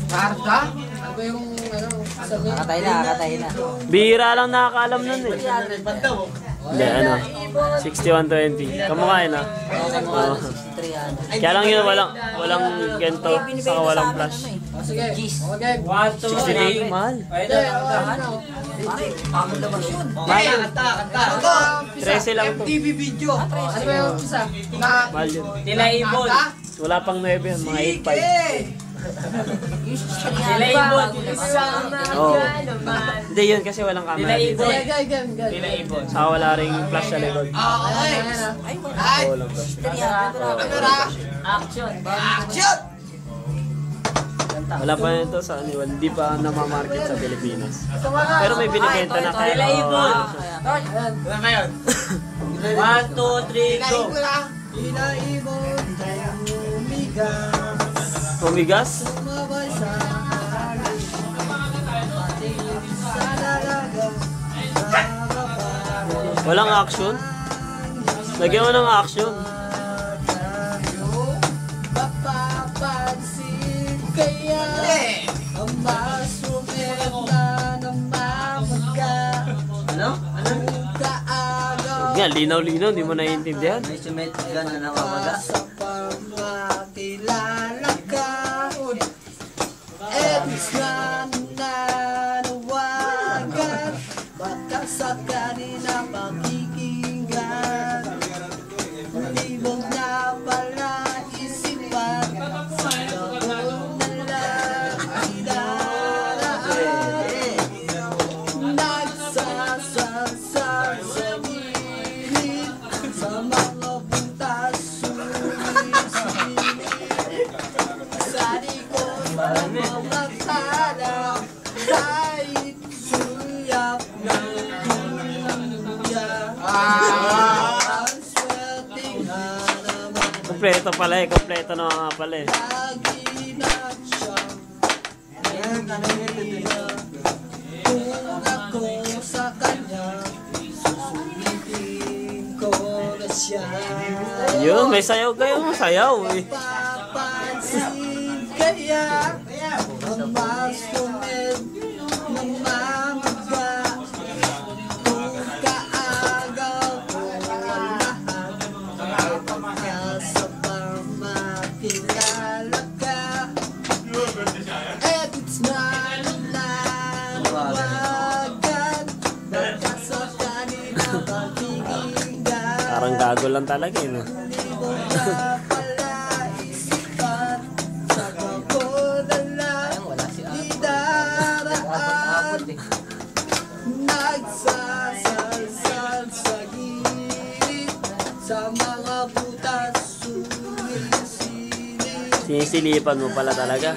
Karga? Ano ba yung sabi? Kakatay na. Bihira lang nakakaalam nun eh. Hindi, ano, 6120. Kamukhain na. Kaya lang yun, walang gento, saka walang flash. Sige, okay. 68, mahal. Pwede, Mahal. 13 lang to. MTV video. Ano ba yung isa? Mahal yun. Nila ibon. Wala pang 9 yun, mga 8.5. Nila ibon. Oo. Hindi yun kasi walang camera. Nila ibon. Nila Nila ibon. Saka wala ring flash sa likod. Okay. Oo, walang flash. Action. Action! Wala pa nito sa ano, hindi pa namamarket sa Pilipinas. Pero may binibenta na kaya. Nila ibon. Wala ngayon. 1, 2, 3, go. Nila ibon. Umigas. Tumigas? Sumabay sa hangin. Patingin sa dalaga. Walang action? Lagyan mo ng action. Mapapansin kaya ang masumit na namamaga. Ano? Kaagaw Yan, linaw-linaw, hindi mo naiintindihan. May sumit ka na namamaga. sa pagmakilala ka. Ebis na nanawagan. Baka sa kanina pakikinggan. Libog na pala isipan. Sa gabon na lang idaraan. Nagsasasal sa gilid. Sa mga buntas sumisilip. Sa likod ng mga tala. Kahit suyap ng duya. Ang swerteng hanaman. Kompleto pala eh, kompleto na nga pala eh. Lagi na siyang kung ako sa kanya, susulitin ko na siya. Yun, may sayaw kayo, sayaw eh. Papansin kaya ang masumid ng mamaga. Kung kaagaw ko ang lahat, pagkasa pa makilala ka. Edits na nanawagan. Baka sa kanina pakikinggan. Parang gago lang talaga eh. No? Libog na pala isipan. Sa gabon na lang idaraan. Nagsasalsal sa gilid. Sa mga butas sumisilip. Sinisilipan mo pala talaga.